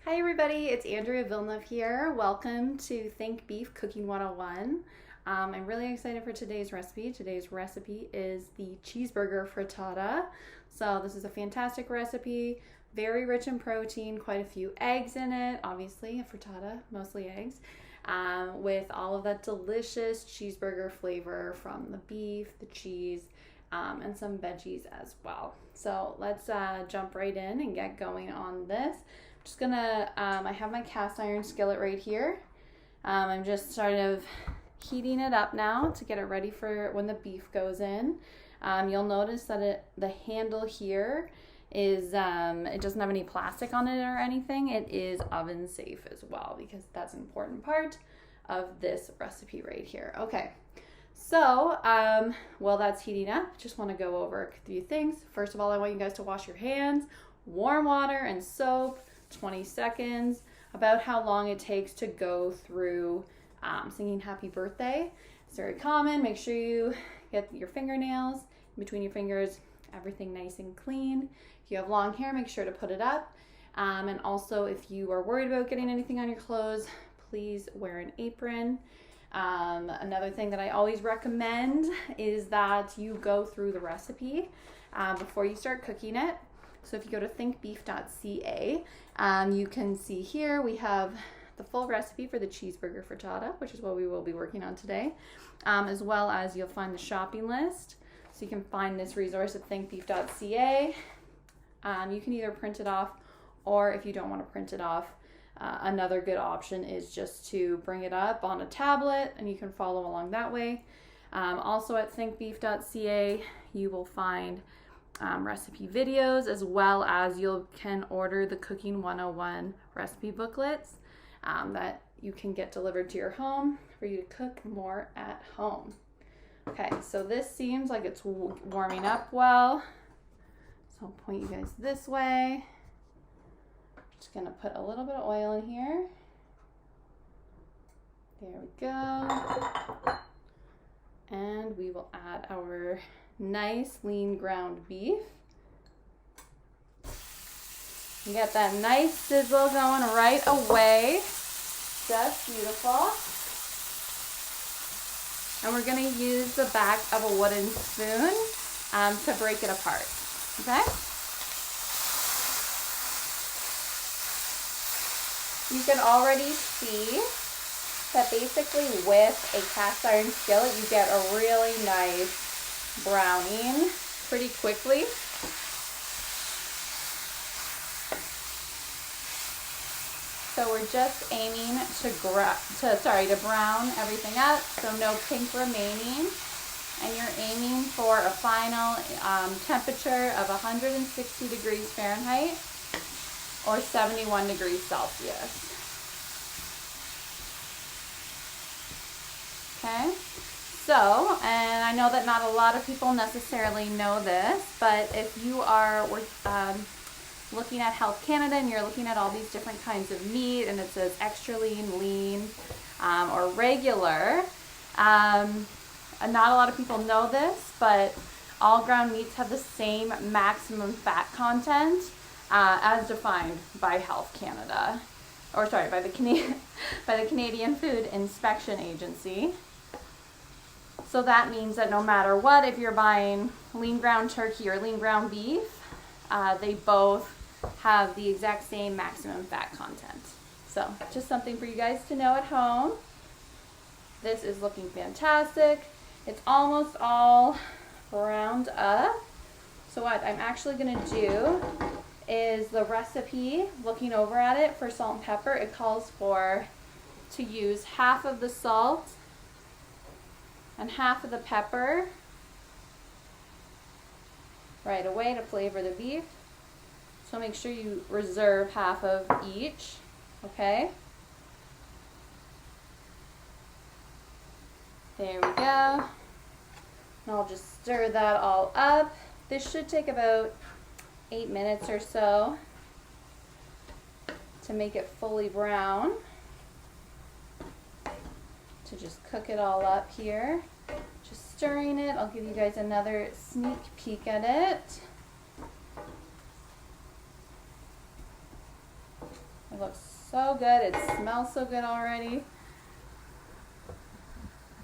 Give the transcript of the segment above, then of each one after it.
Hi everybody, it's Andrea Villneff here. Welcome to Think Beef Cooking 101. I'm really excited for today's recipe. Today's recipe is the cheeseburger frittata. So this is a fantastic recipe, very rich in protein, quite a few eggs in it. Obviously a frittata, mostly eggs, with all of that delicious cheeseburger flavor from the beef, the cheese, and some veggies as well. So let's jump right in and get going on this. Just gonna, I have my cast iron skillet right here. I'm just sort of heating it up now to get it ready for when the beef goes in. You'll notice that the handle here is, it doesn't have any plastic on it or anything. It is oven safe as well because that's an important part of this recipe right here. Okay, so while that's heating up, just want to go over a few things. First of all, I want you guys to wash your hands, warm water and soap, 20 seconds, about how long it takes to go through singing happy birthday. It's very common. Make sure you get your fingernails in between your fingers, everything nice and clean. If you have long hair, make sure to put it up. And also, if you are worried about getting anything on your clothes, please wear an apron. Another thing that I always recommend is that you go through the recipe before you start cooking it. So if you go to thinkbeef.ca, you can see here we have the full recipe for the cheeseburger frittata, which is what we will be working on today, as well as you'll find the shopping list. So you can find this resource at thinkbeef.ca. You can either print it off, or if you don't want to print it off, another good option is just to bring it up on a tablet and you can follow along that way. Also at thinkbeef.ca, you will find recipe videos, as well as you can order the Cooking 101 recipe booklets that you can get delivered to your home for you to cook more at home. Okay, so this seems like it's warming up well. So I'll point you guys this way. Just gonna put a little bit of oil in here. There we go. And we will add our nice lean ground beef. You get that nice sizzle going right away. Just beautiful. And we're gonna use the back of a wooden spoon to break it apart, okay? You can already see that basically with a cast iron skillet, you get a really nice browning pretty quickly. So we're just aiming to brown everything up, so no pink remaining. And you're aiming for a final temperature of 160 degrees Fahrenheit or 71 degrees Celsius. Okay. So, and I know that not a lot of people necessarily know this, but if you are looking at Health Canada and you're looking at all these different kinds of meat and it says extra lean, or regular, not a lot of people know this, but all ground meats have the same maximum fat content as defined by Health Canada, or sorry, by the Canadian Food Inspection Agency. So that means that no matter what, if you're buying lean ground turkey or lean ground beef, they both have the exact same maximum fat content. So just something for you guys to know at home. This is looking fantastic. It's almost all browned up. So what I'm actually gonna do is the recipe, looking over at it for salt and pepper, it calls for to use half of the salt and half of the pepper right away to flavor the beef. So make sure you reserve half of each, okay? There we go. And I'll just stir that all up. This should take about 8 minutes or so to make it fully brown. To just cook it all up here. Just stirring it. I'll give you guys another sneak peek at it. looks so good. It smells so good already.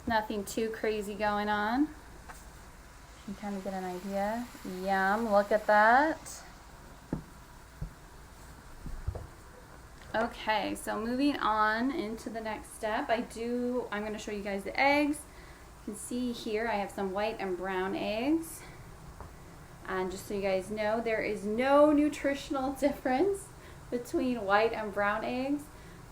Nothing too crazy going on. You can kind of get an idea. Yum, look at that. Okay, so moving on into the next step, I'm going to show you guys the eggs. You can see here I have some white and brown eggs. And just so you guys know, there is no nutritional difference between white and brown eggs.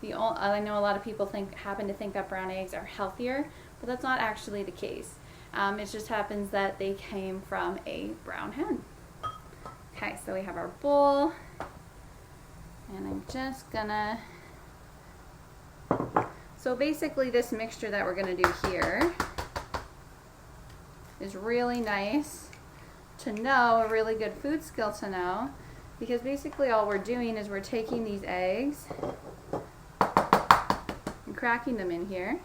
I know a lot of people happen to think that brown eggs are healthier, but that's not actually the case. It just happens that they came from a brown hen. Okay, so we have our bowl. And I'm just gonna, so basically this mixture that we're gonna do here is really nice to know, a really good food skill to know, because basically all we're doing is we're taking these eggs and cracking them in here.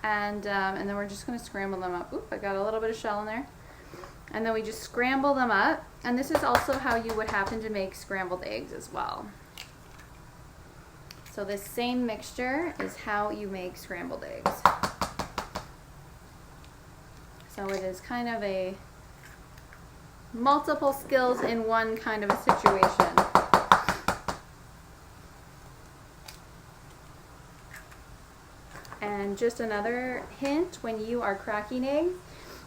And then we're just gonna scramble them up. Oop, I got a little bit of shell in there. And then we just scramble them up. And this is also how you would happen to make scrambled eggs as well. So this same mixture is how you make scrambled eggs. So it is kind of a multiple skills in one kind of a situation. And just another hint, when you are cracking eggs,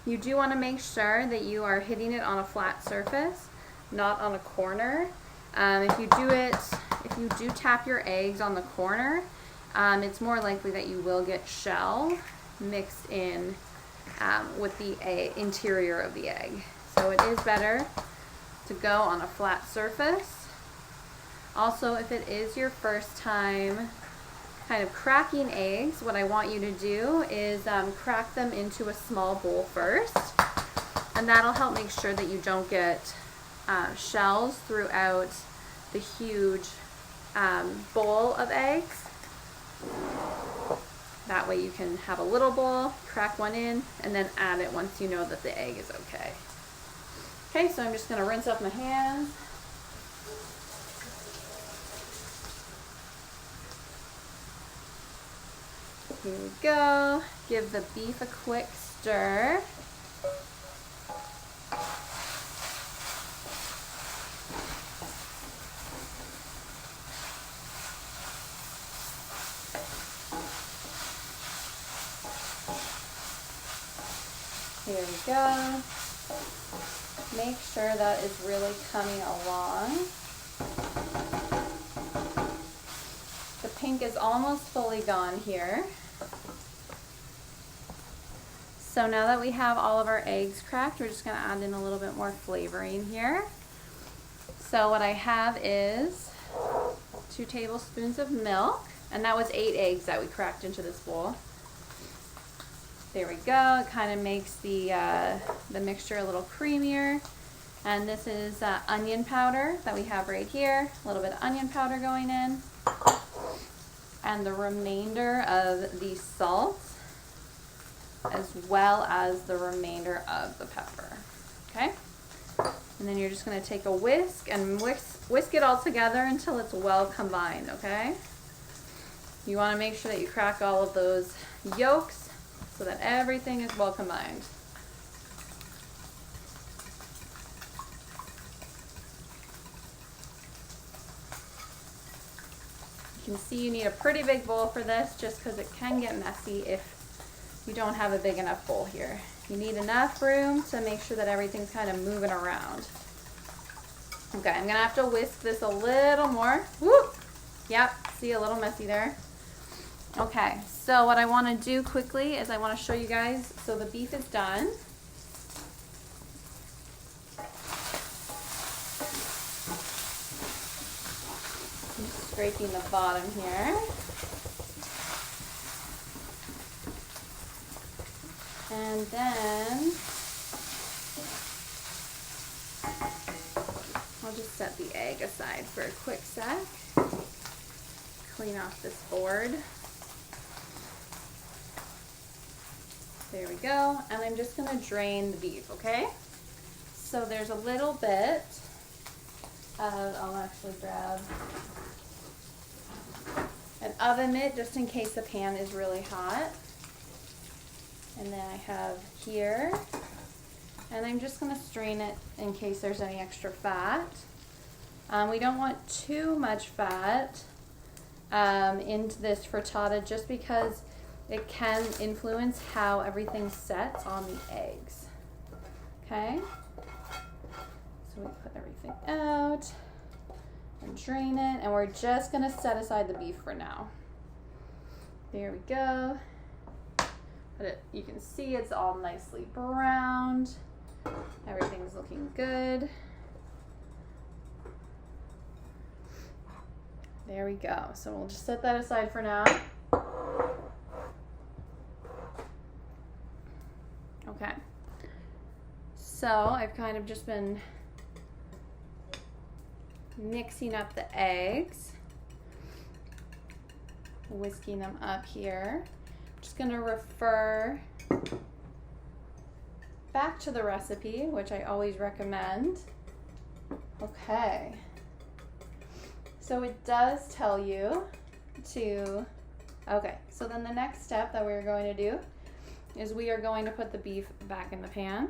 you do want to make sure that you are hitting it on a flat surface, not on a corner. If you do tap your eggs on the corner, it's more likely that you will get shell mixed in with the interior of the egg. So it is better to go on a flat surface. Also, if it is your first time kind of cracking eggs, what I want you to do is crack them into a small bowl first, and that'll help make sure that you don't get shells throughout the huge bowl of eggs. That way you can have a little bowl, crack one in, and then add it once you know that the egg is okay. Okay, so I'm just going to rinse off my hands. Here we go. Give the beef a quick stir. Here we go. Make sure that is really coming along. The pink is almost fully gone here. So now that we have all of our eggs cracked, we're just going to add in a little bit more flavoring here. So what I have is 2 tablespoons of milk, and that was 8 eggs that we cracked into this bowl. There we go. It kind of makes the mixture a little creamier. And this is onion powder that we have right here. A little bit of onion powder going in. And the remainder of the salt, as well as the remainder of the pepper. Okay? And then you're just going to take a whisk and whisk it all together until it's well combined, okay? You want to make sure that you crack all of those yolks so that everything is well combined. You can see you need a pretty big bowl for this, just because it can get messy if you don't have a big enough bowl here. You need enough room to make sure that everything's kind of moving around. Okay, I'm gonna have to whisk this a little more. Whoop! Yep, see, a little messy there. Okay, so what I want to do quickly is I want to show you guys, so the beef is done. I'm scraping the bottom here. And then I'll just set the egg aside for a quick sec. Clean off this board. There we go. And I'm just going to drain the beef, okay? So there's a little bit of, I'll actually grab an oven mitt just in case the pan is really hot. And then I have here, and I'm just gonna strain it in case there's any extra fat. We don't want too much fat into this frittata just because it can influence how everything sets on the eggs. Okay? So we put everything out and drain it, and we're just gonna set aside the beef for now. There we go. But you can see it's all nicely browned. Everything's looking good. There we go. So we'll just set that aside for now. Okay. So I've kind of just been mixing up the eggs, whisking them up here. I'm just going to refer back to the recipe, which I always recommend. Okay. So it does tell you to, okay, so then the next step that we're going to do is we are going to put the beef back in the pan.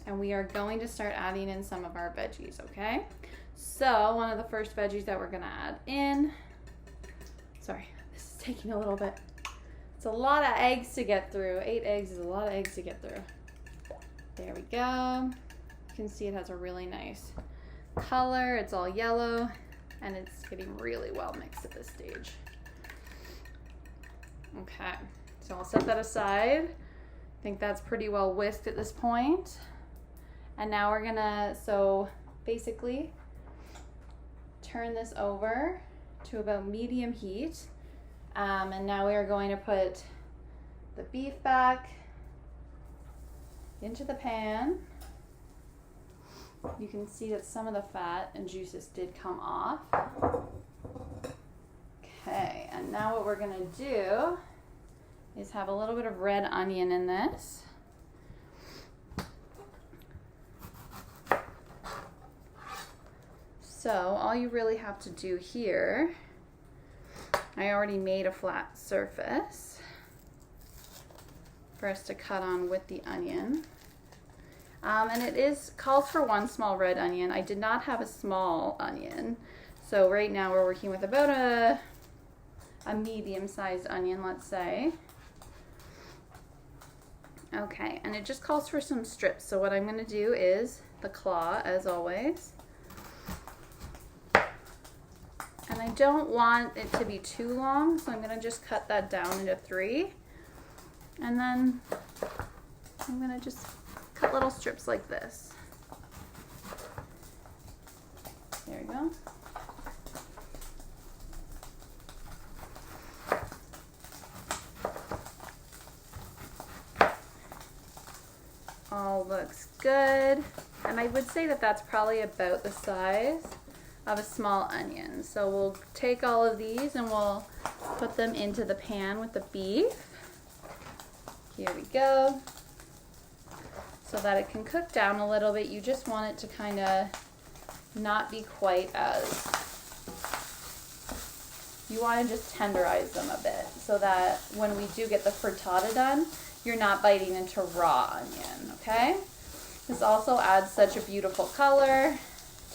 And we are going to start adding in some of our veggies, okay? So one of the first veggies that we're gonna add in, sorry, this is taking a little bit. It's a lot of eggs to get through. 8 eggs is a lot of eggs to get through. There we go. You can see it has a really nice color. It's all yellow and it's getting really well mixed at this stage. Okay, so I'll set that aside. I think that's pretty well whisked at this point. And now we're gonna, so basically turn this over to about medium heat. And now we are going to put the beef back into the pan. You can see that some of the fat and juices did come off. Okay, and now what we're gonna do is have a little bit of red onion in this. So all you really have to do here, I already made a flat surface for us to cut on with the onion. And it calls for 1 small red onion. I did not have a small onion. So right now we're working with about a medium-sized onion, let's say. Okay, and it just calls for some strips. So what I'm gonna do is the claw, as always. And I don't want it to be too long, so I'm gonna just cut that down into 3. And then I'm gonna just cut little strips like this. There we go. All looks good. And I would say that that's probably about the size of a small onion. So we'll take all of these and we'll put them into the pan with the beef. Here we go. So that it can cook down a little bit. You just want it to kind of not be quite as, you want to just tenderize them a bit so that when we do get the frittata done, you're not biting into raw onion, okay? This also adds such a beautiful color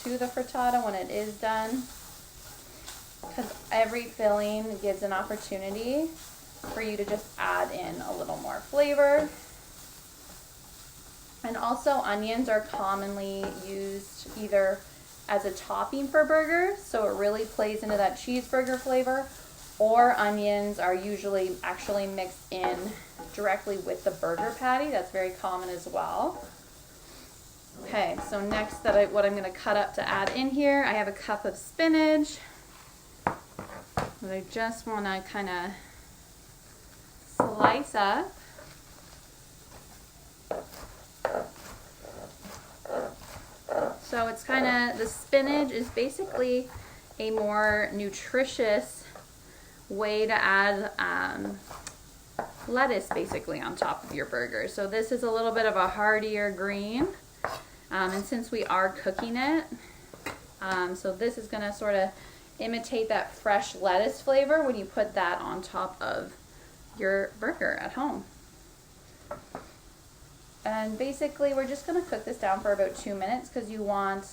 to the frittata when it is done, because every filling gives an opportunity for you to just add in a little more flavor. And also onions are commonly used either as a topping for burgers, so it really plays into that cheeseburger flavor, or onions are usually actually mixed in directly with the burger patty. That's very common as well. Okay, so next what I'm gonna cut up to add in here, I have a cup of spinach that I just wanna kinda slice up. So it's the spinach is basically a more nutritious way to add lettuce basically on top of your burger. So this is a little bit of a heartier green. And since we are cooking it, so this is gonna sort of imitate that fresh lettuce flavor when you put that on top of your burger at home. And basically we're just gonna cook this down for about 2 minutes because you want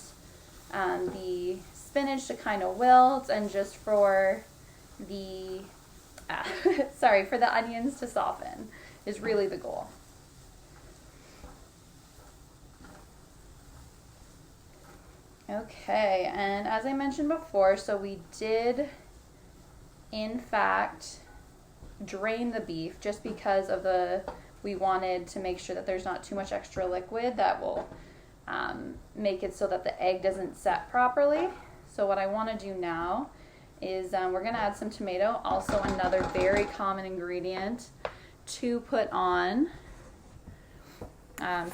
the spinach to kind of wilt and just for the, for the onions to soften is really the goal. Okay, and as I mentioned before, so we did in fact drain the beef just because of we wanted to make sure that there's not too much extra liquid that will make it so that the egg doesn't set properly. So what I want to do now is we're going to add some tomato, also another very common ingredient to put on.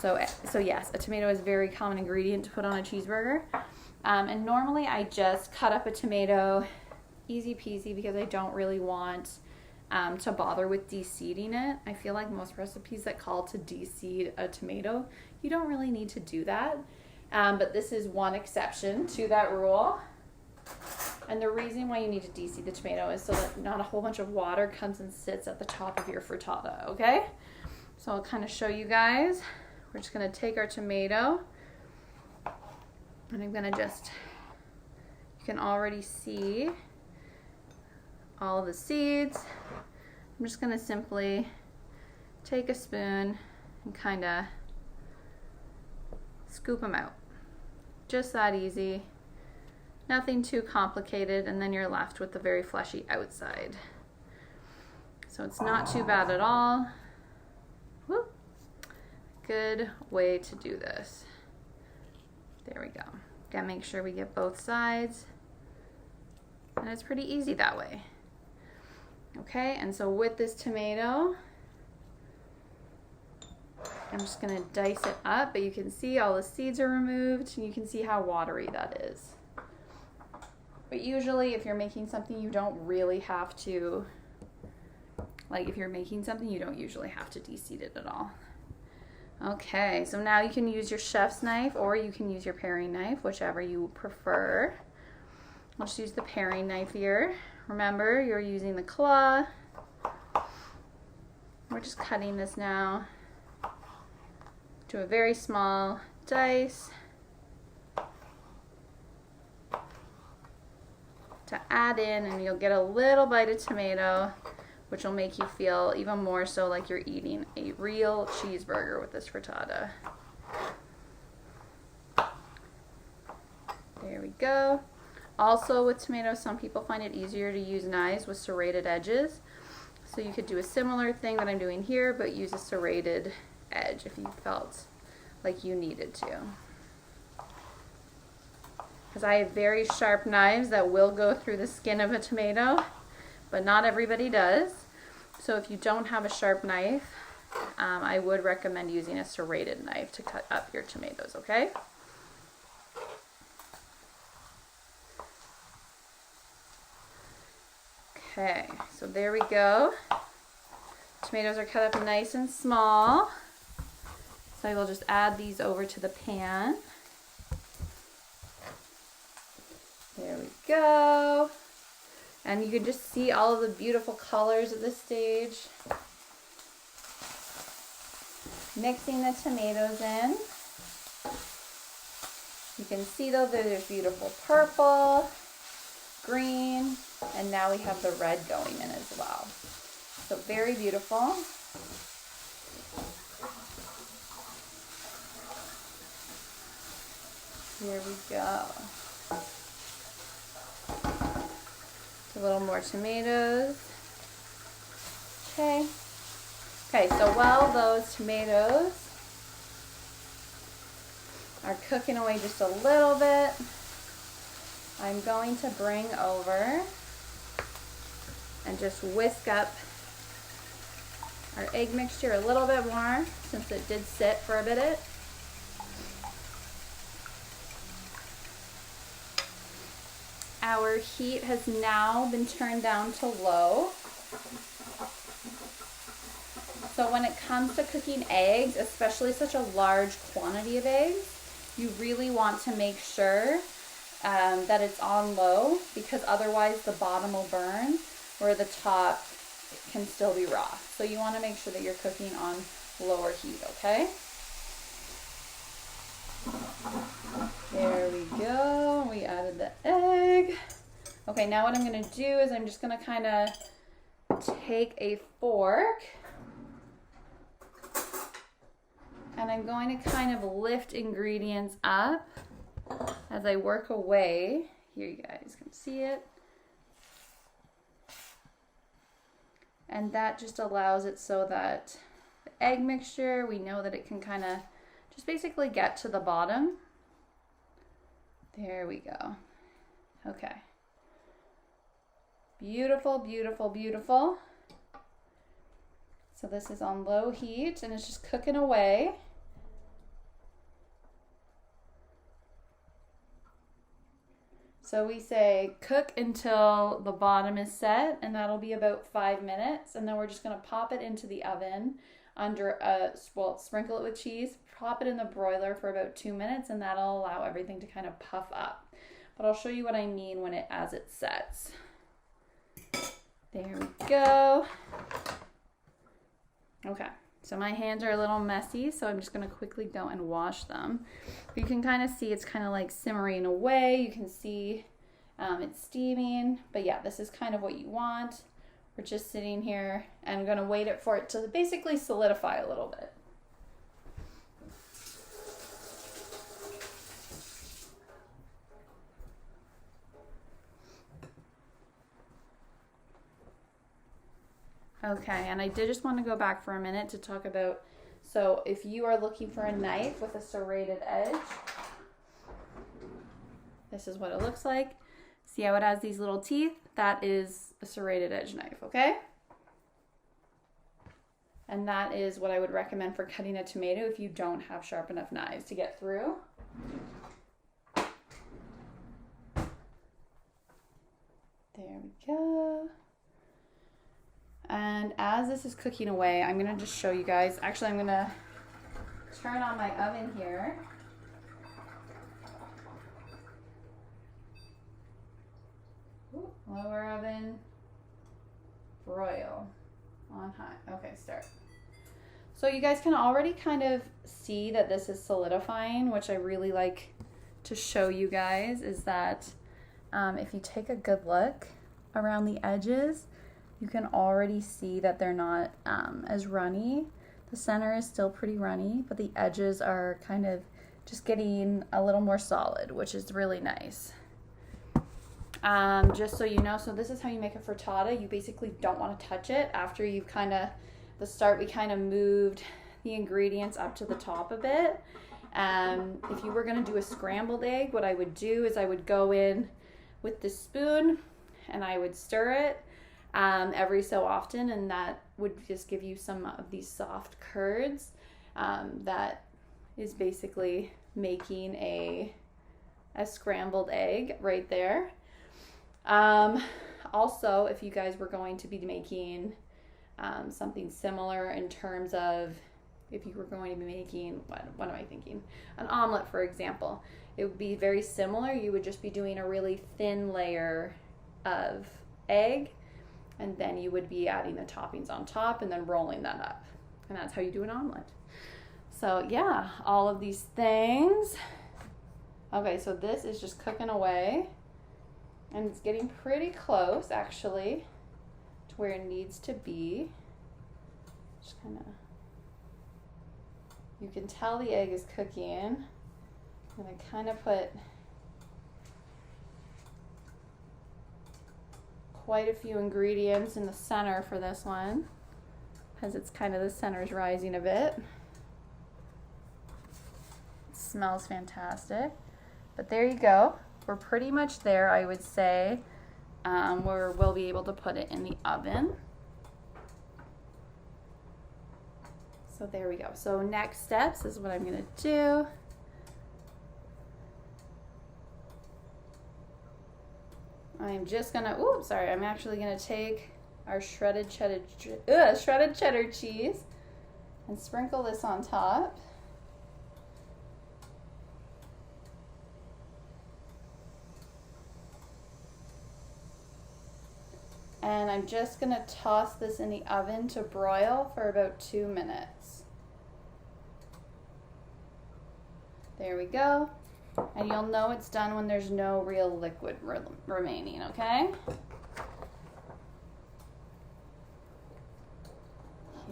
So yes, a tomato is a very common ingredient to put on a cheeseburger. And normally I just cut up a tomato, easy peasy, because I don't really want to bother with de-seeding it. I feel like most recipes that call to de-seed a tomato, you don't really need to do that. But this is one exception to that rule. And the reason why you need to de-seed the tomato is so that not a whole bunch of water comes and sits at the top of your frittata, okay? So I'll kind of show you guys. We're just going to take our tomato and I'm going to just, you can already see all the seeds. I'm just going to simply take a spoon and kind of scoop them out. Just that easy. Nothing too complicated, and then you're left with the very fleshy outside. So it's not too bad at all. Woo. Good way to do this. There we go. Gotta make sure we get both sides. And it's pretty easy that way. Okay, and so with this tomato, I'm just gonna dice it up, but you can see all the seeds are removed, and you can see how watery that is. But usually if you're making something, you don't really have to, like if you're making something, you don't usually have to de-seed it at all. Okay, so now you can use your chef's knife or you can use your paring knife, whichever you prefer. I'll just use the paring knife here. Remember, you're using the claw. We're just cutting this now to a very small dice to add in, and you'll get a little bite of tomato, which will make you feel even more so like you're eating a real cheeseburger with this frittata. There we go. Also with tomatoes, some people find it easier to use knives with serrated edges. So you could do a similar thing that I'm doing here, but use a serrated edge if you felt like you needed to. Because I have very sharp knives that will go through the skin of a tomato, but not everybody does. So if you don't have a sharp knife, I would recommend using a serrated knife to cut up your tomatoes, okay? Okay, so there we go. Tomatoes are cut up nice and small. So I will just add these over to the pan. There we go. And you can just see all of the beautiful colors at this stage. Mixing the tomatoes in. You can see though that there's beautiful purple, green, and now we have the red going in as well. So very beautiful. Here we go. A little more tomatoes. Okay. Okay, so while those tomatoes are cooking away just a little bit, I'm going to bring over and just whisk up our egg mixture a little bit more since it did sit for a bit. Our heat has now been turned down to low. So when it comes to cooking eggs, especially such a large quantity of eggs, you really want to make sure that it's on low, because otherwise the bottom will burn where the top can still be raw. So you want to make sure that you're cooking on lower heat, okay? There we go. We added the egg. Okay, now what I'm going to do is I'm just going to kind of take a fork and I'm going to kind of lift ingredients up as I work away. Here you guys can see it. And that just allows it so that the egg mixture, we know that it can kind of just basically get to the bottom. There we go. Okay. Beautiful, beautiful, beautiful. So this is on low heat and it's just cooking away. So we say cook until the bottom is set, and that'll be about 5 minutes. And then we're just gonna pop it into the oven under sprinkle it with cheese, pop it in the broiler for about 2 minutes, and that'll allow everything to kind of puff up. But I'll show you what I mean as it sets. There we go. Okay, so my hands are a little messy, so I'm just gonna quickly go and wash them. You can kind of see it's kind of like simmering away. You can see it's steaming, but yeah, this is kind of what you want. We're just sitting here and I'm gonna wait for it to basically solidify a little bit. Okay, and I did just want to go back for a minute to talk about, so if you are looking for a knife with a serrated edge, this is what it looks like. See how it has these little teeth? That is a serrated edge knife, okay? And that is what I would recommend for cutting a tomato if you don't have sharp enough knives to get through. There we go. And as this is cooking away, I'm gonna just show you guys. Actually, I'm gonna turn on my oven here. Ooh, lower oven, broil, on high. Okay, start. So you guys can already kind of see that this is solidifying, which I really like to show you guys, is that if you take a good look around the edges, you can already see that they're not as runny. The center is still pretty runny, but the edges are kind of just getting a little more solid, which is really nice. Just so you know, so this is how you make a frittata. You basically don't want to touch it after you've kind of, the start we kind of moved the ingredients up to the top a bit. If you were going to do a scrambled egg, what I would do is I would go in with the spoon and I would stir it every so often, and that would just give you some of these soft curds that is basically making a scrambled egg right there. Also, if you guys were going to be making something similar in terms of, if you were going to be making, what am I thinking? An omelet, for example, it would be very similar. You would just be doing a really thin layer of egg, and then you would be adding the toppings on top and then rolling that up. And that's how you do an omelet. So yeah, all of these things. Okay, so this is just cooking away. And it's getting pretty close, actually, to where it needs to be. Just kind of, you can tell the egg is cooking. I'm gonna kind of put quite a few ingredients in the center for this one, because it's kind of, the center's rising a bit. It smells fantastic. But there you go. We're pretty much there, I would say, where we'll be able to put it in the oven. So there we go. So next steps is what I'm gonna do. I'm just gonna, I'm actually gonna take our shredded cheddar cheese. and sprinkle this on top. And I'm just gonna toss this in the oven to broil for about 2 minutes. There we go. And you'll know it's done when there's no real liquid remaining, okay?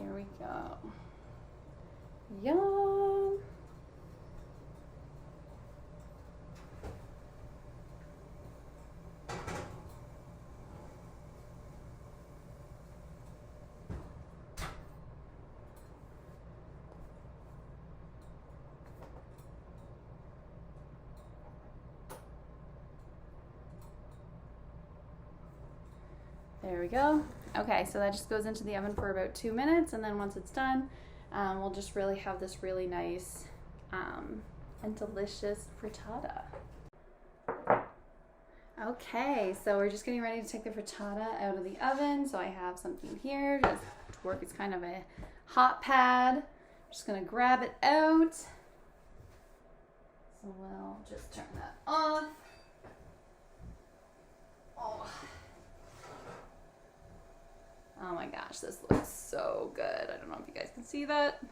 Here we go. Yum! There we go. Okay, so that just goes into the oven for about 2 minutes, and then once it's done, we'll just really have this really nice and delicious frittata. Okay, so we're just getting ready to take the frittata out of the oven. So I have something here just to work as kind of a hot pad. I'm just gonna grab it out. So we'll just turn that off. Oh my gosh, this looks so good. I don't know if you guys can see that.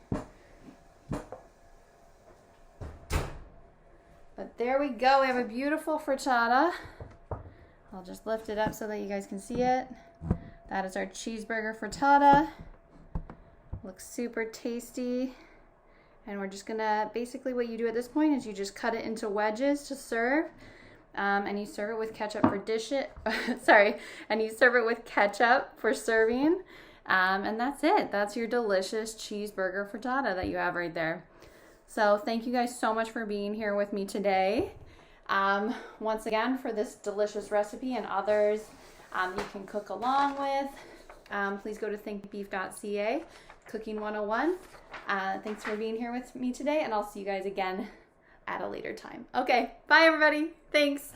But there we go. We have a beautiful frittata. I'll just lift it up so that you guys can see it. That is our cheeseburger frittata. Looks super tasty. And we're just gonna, basically what you do at this point is you just cut it into wedges to serve. And you serve it with ketchup for and you serve it with ketchup for serving. And that's it. That's your delicious cheeseburger frittata that you have right there. So thank you guys so much for being here with me today. Once again, for this delicious recipe and others you can cook along with, please go to thinkbeef.ca, Cooking 101. Thanks for being here with me today, and I'll see you guys again at a later time. Okay, bye everybody. Thanks.